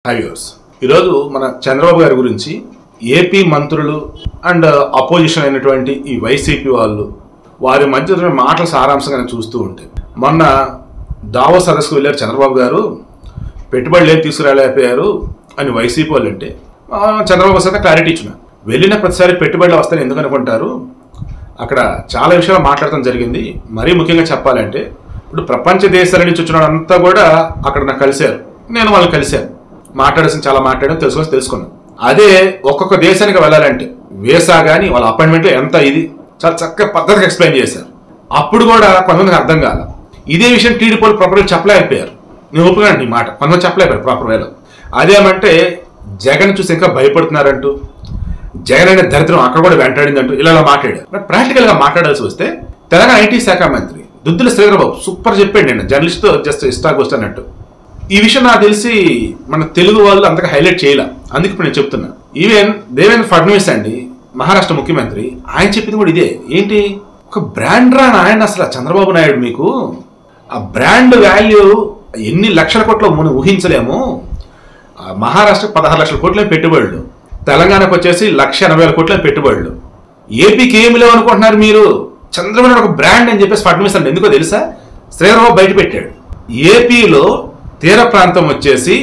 హైవ్యూర్స్ ఈరోజు మన చంద్రబాబు గారి గురించి ఏపీ మంత్రులు అండ్ అపోజిషన్ అయినటువంటి ఈ వైసీపీ వాళ్ళు వారి మధ్య మాటల సారాంశంగా చూస్తూ ఉంటే మొన్న దావోస్ సదస్సుకు వెళ్ళారు చంద్రబాబు గారు, పెట్టుబడులు ఏం తీసుకురాలేకపోయారు అని వైసీపీ వాళ్ళు అంటే చంద్రబాబు సైతం క్లారిటీ ఇచ్చున్నారు. వెళ్ళిన ప్రతిసారి పెట్టుబడులు వస్తాయని ఎందుకు అనుకుంటారు, అక్కడ చాలా విషయాలు మాట్లాడటం జరిగింది. మరీ ముఖ్యంగా చెప్పాలంటే ఇప్పుడు ప్రపంచ దేశాల నుంచి వచ్చిన అంతా కూడా అక్కడ నాకు కలిశారు, నేను వాళ్ళని కలిశాను, మాట్లాడాల్సిన చాలా మాట్లాడాను, తెలుసుకున్నాను. అదే ఒక్కొక్క దేశానికి వెళ్ళాలంటే వీసా కానీ వాళ్ళ అపాయింట్మెంట్లో ఎంత ఇది చాలా చక్కగా పద్ధతిగా ఎక్స్ప్లెయిన్ చేశారు. అప్పుడు కూడా కొంతమందికి అర్థం కాల. ఇదే విషయం టీడీపీ వాళ్ళు ప్రాపర్గా చెప్పలేకపోయారు. నేను ఒప్పుకున్నాను ఈ మాట, కొంతమంది చెప్పలేకపోయారు ప్రాపర్ వేలో. అదేమంటే జగన్ చూసి ఇంకా భయపడుతున్నారంటూ, జగన్ అనే దరిద్రం అక్కడ కూడా వెంటాడిందంటూ ఇలా మాట్లాడారు. బట్ ప్రాక్టికల్గా మాట్లాడాల్సి వస్తే తెలంగాణ ఐటీ శాఖ మంత్రి దుద్దుల శ్రీధరబాబు సూపర్ చెప్పాడు. నేను జర్నలిస్ట్తో జస్ట్ ఇష్టాగోస్ట్ అన్నట్టు ఈ విషయం నాకు తెలిసి మన తెలుగు వాళ్ళు అంతగా హైలైట్ చేయాల. అందుకు ఇప్పుడు నేను చెప్తున్నా. ఈవెన్ దేవేంద్ర ఫడ్నవీస్ అండి, మహారాష్ట్ర ముఖ్యమంత్రి, ఆయన చెప్పింది కూడా ఇదే. ఏంటి, ఒక బ్రాండ్ రా ఆయన అసలు చంద్రబాబు నాయుడు, మీకు ఆ బ్రాండ్ వాల్యూ ఎన్ని లక్షల కోట్లు మనం ఊహించలేము. మహారాష్ట్రకు 16 లక్షల కోట్ల పెట్టుబడులు, తెలంగాణకు వచ్చేసి 1,80,000 కోట్ల పెట్టుబడులు, ఏపీకి ఏమి లేవు అనుకుంటున్నారు మీరు, చంద్రబాబు నాయుడు ఒక బ్రాండ్ అని చెప్పేసి ఫడ్నవీస్ అంటే ఎందుకో తెలుసా, శ్రీధరబాబు బయట పెట్టాడు. ఏపీలో తీర ప్రాంతం వచ్చేసి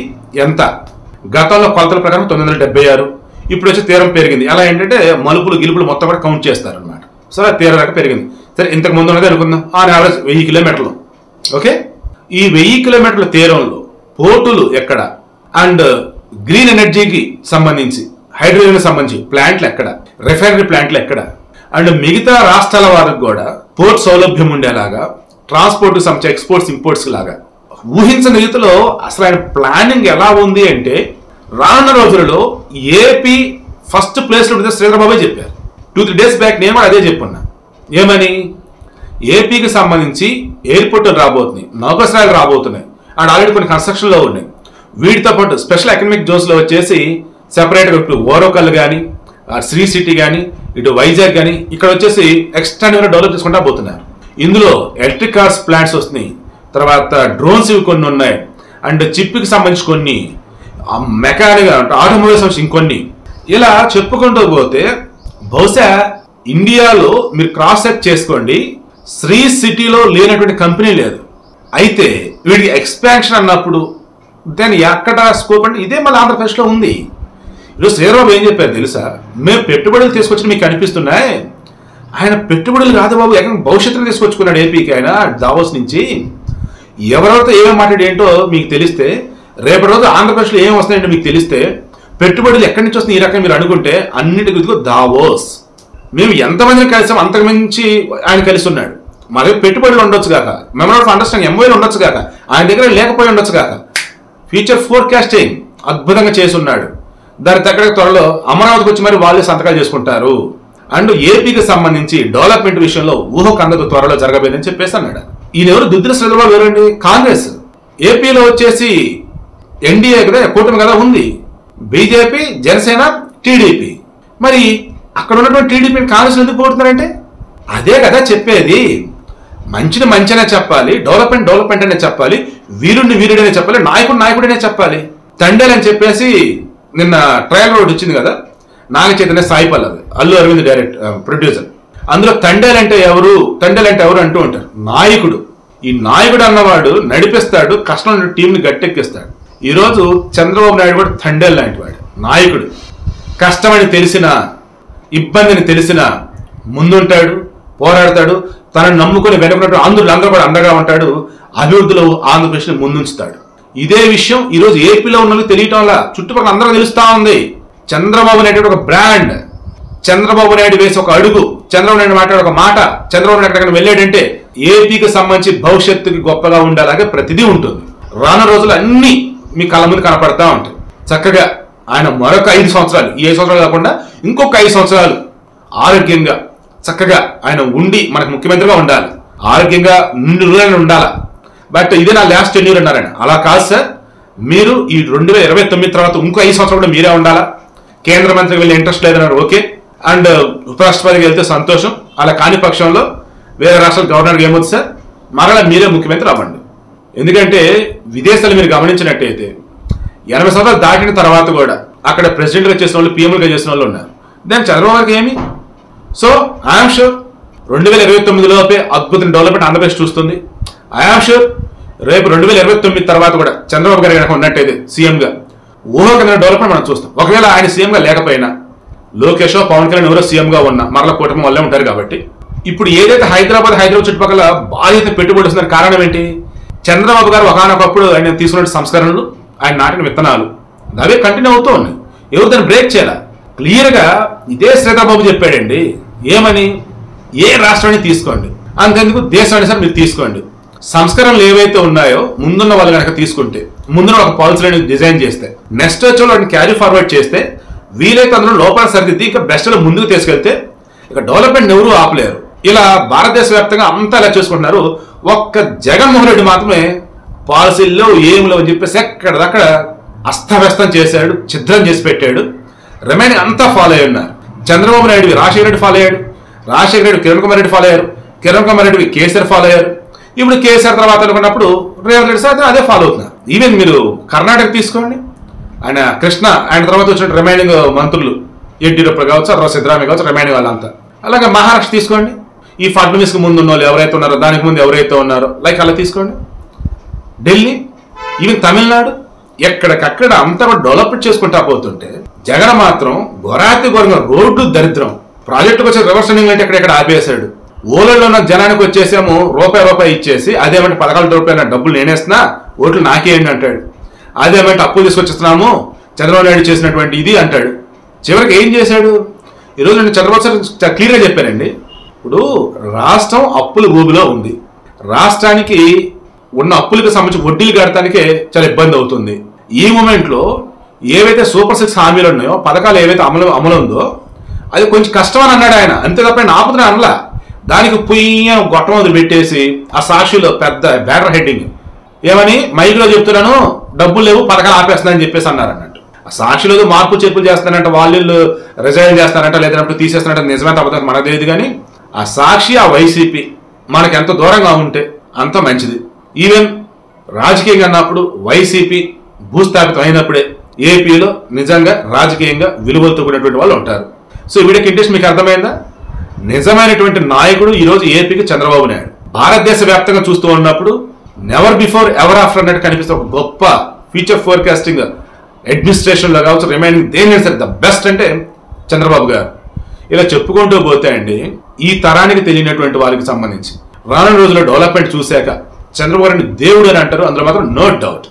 ఎంత, గతంలో కొలతల ప్రకారం 976, ఇప్పుడు వచ్చి తీరం పెరిగింది. అలా ఏంటంటే మలుపులు గిలుపులు మొత్తం కూడా కౌంట్ చేస్తారనమాట. సో తీర దాకా పెరిగింది. సరే ఇంతకు ముందు ఉన్నది అనుకుందాం, ఆన్ యావరేజ్ 1000 కిలోమీటర్లు. ఓకే, ఈ 1000 కిలోమీటర్ల తీరంలో పోర్టులు ఎక్కడ, అండ్ గ్రీన్ ఎనర్జీకి సంబంధించి హైడ్రోజన్ సంబంధించి ప్లాంట్లు ఎక్కడ, రిఫైనరీ ప్లాంట్లు ఎక్కడ, అండ్ మిగతా రాష్ట్రాల వారికి కూడా పోర్ట్ సౌలభ్యం ఉండేలాగా, ట్రాన్స్పోర్ట్ సంబంధించి ఎక్స్పోర్ట్స్ ఇంపోర్ట్స్ లాగా ఊహించని రీతిలో అసలు ఆయన ప్లానింగ్ ఎలా ఉంది అంటే రానున్న రోజులలో ఏపీ ఫస్ట్ ప్లేస్లో ఉంటుంది శ్రీధరబాబే చెప్పారు. 2-3 డేస్ బ్యాక్ నేను కూడా అదే చెప్పున్నా. ఏమని, ఏపీకి సంబంధించి ఎయిర్పోర్ట్లు రాబోతున్నాయి, నౌకాశ్రయాలు రాబోతున్నాయి, అండ్ ఆల్రెడీ కొన్ని కన్స్ట్రక్షన్లో ఉన్నాయి. వీటితో పాటు స్పెషల్ ఎకనామిక్ జోన్స్లో వచ్చేసి సెపరేట్గా ఇప్పుడు ఓరోకల్ కానీ, శ్రీ సిటీ కానీ, ఇటు వైజాగ్ కానీ ఇక్కడ వచ్చేసి ఎక్స్టెండ్గా డెవలప్ చేసుకుంటా పోతున్నారు. ఇందులో ఎలక్ట్రిక్ కార్స్ ప్లాంట్స్ వస్తున్నాయి, తర్వాత డ్రోన్స్ ఇవి కొన్ని ఉన్నాయి, అండ్ చిప్కి సంబంధించి కొన్ని, మెకానిక్ ఆటోమొబైల్స్ సంబంధించి ఇంకొన్ని, ఇలా చెప్పుకుంటూ పోతే బహుశా ఇండియాలో మీరు క్రాస్ చెక్ చేసుకోండి, శ్రీ సిటీలో లేనటువంటి కంపెనీ లేదు. అయితే వీడికి ఎక్స్పాన్షన్ అన్నప్పుడు దాని ఎక్కడ స్కోప్ అంటే ఇదే మన ఆంధ్రప్రదేశ్లో ఉంది. ఈరోజు శ్రీధరబాబు ఏం చెప్పారు తెలుసా, మేము పెట్టుబడులు తీసుకొచ్చి మీకు కనిపిస్తున్నాయి, ఆయన పెట్టుబడులు కాదు బాబు, భవిష్యత్తులో తీసుకొచ్చుకున్నాడు ఏపీకి ఆయన దావోస్ నుంచి. ఎవరెవరితో ఏమేమి మాట్లాడి ఏంటో మీకు తెలిస్తే, రేపటి రోజు ఆంధ్రప్రదేశ్లో ఏం వస్తాయంటే మీకు తెలిస్తే, పెట్టుబడులు ఎక్కడి నుంచి వస్తున్నాయి ఈ రకంగా మీరు అనుకుంటే అన్నిటికీ దావోస్. మేము ఎంతమందిని కలిసాం అంతకు మించి ఆయన కలిసి ఉన్నాడు. మా దగ్గర పెట్టుబడులు ఉండొచ్చు కాక, మెమరీ ఆఫ్ అండర్స్టాండింగ్ ఎంఓఏలు ఉండొచ్చు కాక, ఆయన దగ్గర లేకపోయి ఉండొచ్చు కాక, ఫ్యూచర్ ఫోర్కాస్టింగ్ అద్భుతంగా చేసి ఉన్నాడు. దాని తగ్గ త్వరలో అమరావతికి వచ్చి మరి వాళ్ళే సంతకాలు చేసుకుంటారు. అండ్ ఏపీకి సంబంధించి డెవలప్మెంట్ విషయంలో ఊహకందదు త్వరలో జరగబోయేదని చెప్పేసి అన్నాడు. ఈయన ఎవరు, దుద్దిల శ్రీధరబాబు ఎవరండి, కాంగ్రెస్. ఏపీలో వచ్చేసి ఎన్డీఏ కదా, కూటమి కదా ఉంది, బీజేపీ, జనసేన, టీడీపీ. మరి అక్కడ ఉన్నటువంటి టీడీపీ కాంగ్రెస్ ఎందుకు పోతున్నారంటే అదే కదా చెప్పేది, మంచిని మంచినే చెప్పాలి, డెవలప్మెంట్ అనే చెప్పాలి, వీరుడిని వీరుడనే చెప్పాలి, నాయకుడనే చెప్పాలి. తండేలు అని చెప్పేసి నిన్న ట్రయల్ రోడ్ వచ్చింది కదా, నాగ చైతన్య, సాయి పల్లవి, అల్లు అరవింద్ డైరెక్ట్ ప్రొడ్యూసర్. అందులో తండేలు అంటే ఎవరు అంటూ ఉంటారు. నాయకుడు, ఈ నాయకుడు అన్నవాడు నడిపిస్తాడు, కష్టం టీంని గట్టెక్కిస్తాడు. ఈరోజు చంద్రబాబు నాయుడు కూడా తండేలు లాంటి వాడు, నాయకుడు. కష్టమని తెలిసిన, ఇబ్బందిని తెలిసిన ముందుంటాడు, పోరాడతాడు, తనను నమ్ముకుని వెనుకున్నట్టు అందరూ కూడా అండగా ఉంటాడు, అభివృద్ధిలో ఆంధ్రప్రదేశ్ని ముందుంచుతాడు. ఇదే విషయం ఈరోజు ఏపీలో ఉన్న తెలియటం వల్ల చుట్టుపక్కల అందరూ తెలుస్తా ఉంది. చంద్రబాబు నాయుడు ఒక బ్రాండ్, చంద్రబాబు నాయుడు వేసి ఒక అడుగు, చంద్రబాబు నాయుడు మాట్లాడే ఒక మాట, చంద్రబాబు నాయుడు ఎక్కడికి వెళ్ళాడంటే ఏపీకి సంబంధించి భవిష్యత్తుకి గొప్పగా ఉండేలాగే ప్రతిదీ ఉంటుంది. రానున్న రోజులు అన్ని మీ కళ్ళ ముందు కనపడతా ఉంటాయి. చక్కగా ఆయన మరొక 5 సంవత్సరాలు, ఈ 5 సంవత్సరాలు కాకుండా ఇంకొక 5 సంవత్సరాలు ఆరోగ్యంగా చక్కగా ఆయన ఉండి మనకు ముఖ్యమంత్రిగా ఉండాలి, ఆరోగ్యంగా నిండు ఉండాలి. బట్ ఇదే నా లాస్ట్ టెన్యూర్ అన్నారని, అలా కాదు సార్, మీరు ఈ 2029 తర్వాత ఇంకో 5 సంవత్సరాలు కూడా మీరే ఉండాలా. కేంద్ర మంత్రికి వెళ్ళే ఇంట్రెస్ట్ లేదన్నారు, ఓకే, అండ్ ఉపరాష్ట్రపతికి వెళ్తే సంతోషం. అలా కాని పక్షంలో వేరే రాష్ట్రాల గవర్నర్కి ఏమవుతుంది సార్, మరలా మీరే ముఖ్యమంత్రి అవ్వండి. ఎందుకంటే విదేశాలు మీరు గమనించినట్టయితే 80 సంవత్సరాలు దాటిన తర్వాత కూడా అక్కడ ప్రెసిడెంట్గా చేసిన వాళ్ళు, పీఎంలుగా చేసిన వాళ్ళు ఉన్నారు. దాని చంద్రబాబు గారికి ఏమి? సో ఐఎమ్ షూర్ 2029 లోపే అద్భుతం డెవలప్మెంట్ ఆంధ్రప్రదేశ్ చూస్తుంది. ఐఎమ్ షూర్ రేపు 2029 తర్వాత కూడా చంద్రబాబు గారు కనుక ఉన్నట్టయితే సీఎంగా ఊహకమైన డెవలప్మెంట్ మనం చూస్తాం. ఒకవేళ ఆయన సీఎంగా లేకపోయినా లోకేష్, పవన్ కళ్యాణ్ ఎవరో సీఎంగా ఉన్నా మరల కూటమి వల్లే ఉంటారు. కాబట్టి ఇప్పుడు ఏదైతే హైదరాబాద్ చుట్టుపక్కల బాధ్యత పెట్టుబడి వస్తున్న కారణం ఏంటి? చంద్రబాబు గారు ఒకనొకప్పుడు ఆయన తీసుకున్న సంస్కరణలు, ఆయన నాటిన విత్తనాలు అవే కంటిన్యూ అవుతూ ఉన్నాయి. ఎవరు దాన్ని బ్రేక్ చేయాలా? క్లియర్గా ఇదే శ్రీధర్బాబు చెప్పాడండి. ఏమని? ఏ రాష్ట్రాన్ని తీసుకోండి, అంతెందుకు దేశాన్ని సార్ మీరు తీసుకోండి, సంస్కరణలు ఏవైతే ఉన్నాయో ముందున్న వాళ్ళు కనుక తీసుకుంటే, ముందున్న ఒక పాలసీని డిజైన్ చేస్తే, నెక్స్ట్ వచ్చే వాటిని క్యారీ ఫార్వర్డ్ చేస్తే, వీలైతే అందులో లోపాలు సరిదిద్ది ఇంకా బెస్ట్లో ముందుకు తీసుకెళ్తే ఇక డెవలప్మెంట్ ఎవరూ ఆపలేరు. ఇలా భారతదేశ వ్యాప్తంగా అంతా ఇలా చూసుకుంటున్నారు. ఒక్క జగన్మోహన్ రెడ్డి మాత్రమే పాలసీల్లో ఏం లేవు అని చెప్పేసి ఎక్కడదక్కడ అస్తవ్యస్తం చేశాడు, ఛిద్రం చేసి పెట్టాడు. రిమైనింగ్ అంతా ఫాలో అయి ఉన్నారు. చంద్రబాబు నాయుడు రాజశేఖర రెడ్డి ఫాలో అయ్యాడు, రాజశేఖర రెడ్డి కిరణ్ కుమార్ రెడ్డి ఫాలో అయ్యారు, కిరణ్ కుమార్ రెడ్డి కేసీఆర్ ఫాలో అయ్యారు. ఇప్పుడు కేసీఆర్ తర్వాత అనుకున్నప్పుడు రేవంత్ రెడ్డి సార్ అదే ఫాలో అవుతున్నారు. ఈవెన్ మీరు కర్ణాటక తీసుకోండి, ఆయన కృష్ణ, ఆయన తర్వాత వచ్చిన రిమైనింగ్ మంత్రులు యడ్యూరప్ప కావచ్చు, తర్వాత సిద్ధరామయ్య కావచ్చు, రిమైనింగ్ వాళ్ళంతా. అలాగే మహారాష్ట్ర తీసుకోండి, ఈ ఫడ్నవీస్కి ముందు ఉన్న వాళ్ళు ఎవరైతే ఉన్నారో, దానికి ముందు ఎవరైతే ఉన్నారో లైక్ అలా తీసుకోండి. ఢిల్లీ, ఈవెన్ తమిళనాడు, ఎక్కడికక్కడ అంతా డెవలప్మెంట్ చేసుకుంటా పోతుంటే జగన్ మాత్రం గొరాతి గొరంగా రోడ్డు దరిద్రం, ప్రాజెక్టుకు వచ్చే రివర్స్ రన్నింగ్ అంటే ఎక్కడెక్కడ ఆపేశాడు. ఓలలో ఉన్న జనానికి వచ్చేసేమో రూపాయి ఇచ్చేసి అదేమంటే 14 రూపాయల డబ్బులు నేనేస్తున్నా, ఓట్లు నాకేయండి అంటాడు. అదేమంటే అప్పులు తీసుకొచ్చిస్తున్నాము చంద్రబాబు నాయుడు చేసినటువంటి ఇది అంటాడు. చివరికి ఏం చేశాడు? ఈరోజు నేను చంద్రబాబు సార్ క్లియర్గా చెప్పానండి. ఇప్పుడు రాష్ట్రం అప్పుల ఊబిలో ఉంది. రాష్ట్రానికి ఉన్న అప్పులకు సంబంధించి వడ్డీలు కట్టడానికే చాలా ఇబ్బంది అవుతుంది. ఈ మూమెంట్లో ఏవైతే సూపర్ 6 హామీలు ఉన్నాయో, పథకాలు ఏవైతే అమలు ఉందో అది కొంచెం కష్టం అని అన్నాడు ఆయన. అంతే తప్ప ఆయన ఆపుతున్నా అనలా. దానికి పుయ్య గొట్టం వదిలి పెట్టేసి ఆ సాక్షిలో పెద్ద బ్యానర్ హెడ్డింగ్ ఏమని మైక్లో చెప్తున్నాను, డబ్బులు లేవు, పథకాలు ఆపేస్తున్నానని చెప్పేసి అన్నారు అన్నట్టు. ఆ సాక్షిలో మార్పు చేర్పులు చేస్తానంట, వాళ్ళు రిజైన్ చేస్తానంట, లేదంటే తీసేస్తానంట. నిజమే తప్పదు మనకు తెలియదు. కానీ ఆ సాక్షి, ఆ వైసీపీ మనకు ఎంత దూరంగా ఉంటే అంత మంచిది. ఈవెన్ రాజకీయంగా అన్నప్పుడు వైసీపీ భూస్థాపితం అయినప్పుడే ఏపీలో నిజంగా రాజకీయంగా విలువలతో కూడినటువంటి వాళ్ళు ఉంటారు. సో వీడికి ఇంట్రెస్ట్ మీకు అర్థమైందా? నిజమైనటువంటి నాయకుడు ఈరోజు ఏపీకి చంద్రబాబు నాయుడు. భారతదేశ వ్యాప్తంగా చూస్తూ ఉన్నప్పుడు నెవర్ బిఫోర్ ఎవర్ ఆఫ్టర్ అన్నట్టు కనిపిస్తే ఒక గొప్ప ఫ్యూచర్ ఫోర్కాస్టింగ్ అడ్మినిస్ట్రేషన్లో కావచ్చు, రిమైనింగ్ దేని సరే ద బెస్ట్ అంటే చంద్రబాబు గారు. ఇలా చెప్పుకుంటూ పోతే అండి, ఈ తరానికి తెలియనటువంటి వారికి సంబంధించి రానున్న రోజుల్లో డెవలప్మెంట్ చూశాక చంద్రబాబు నాయుడు దేవుడు అని అంటారు. అందులో మాత్రం నో డౌట్.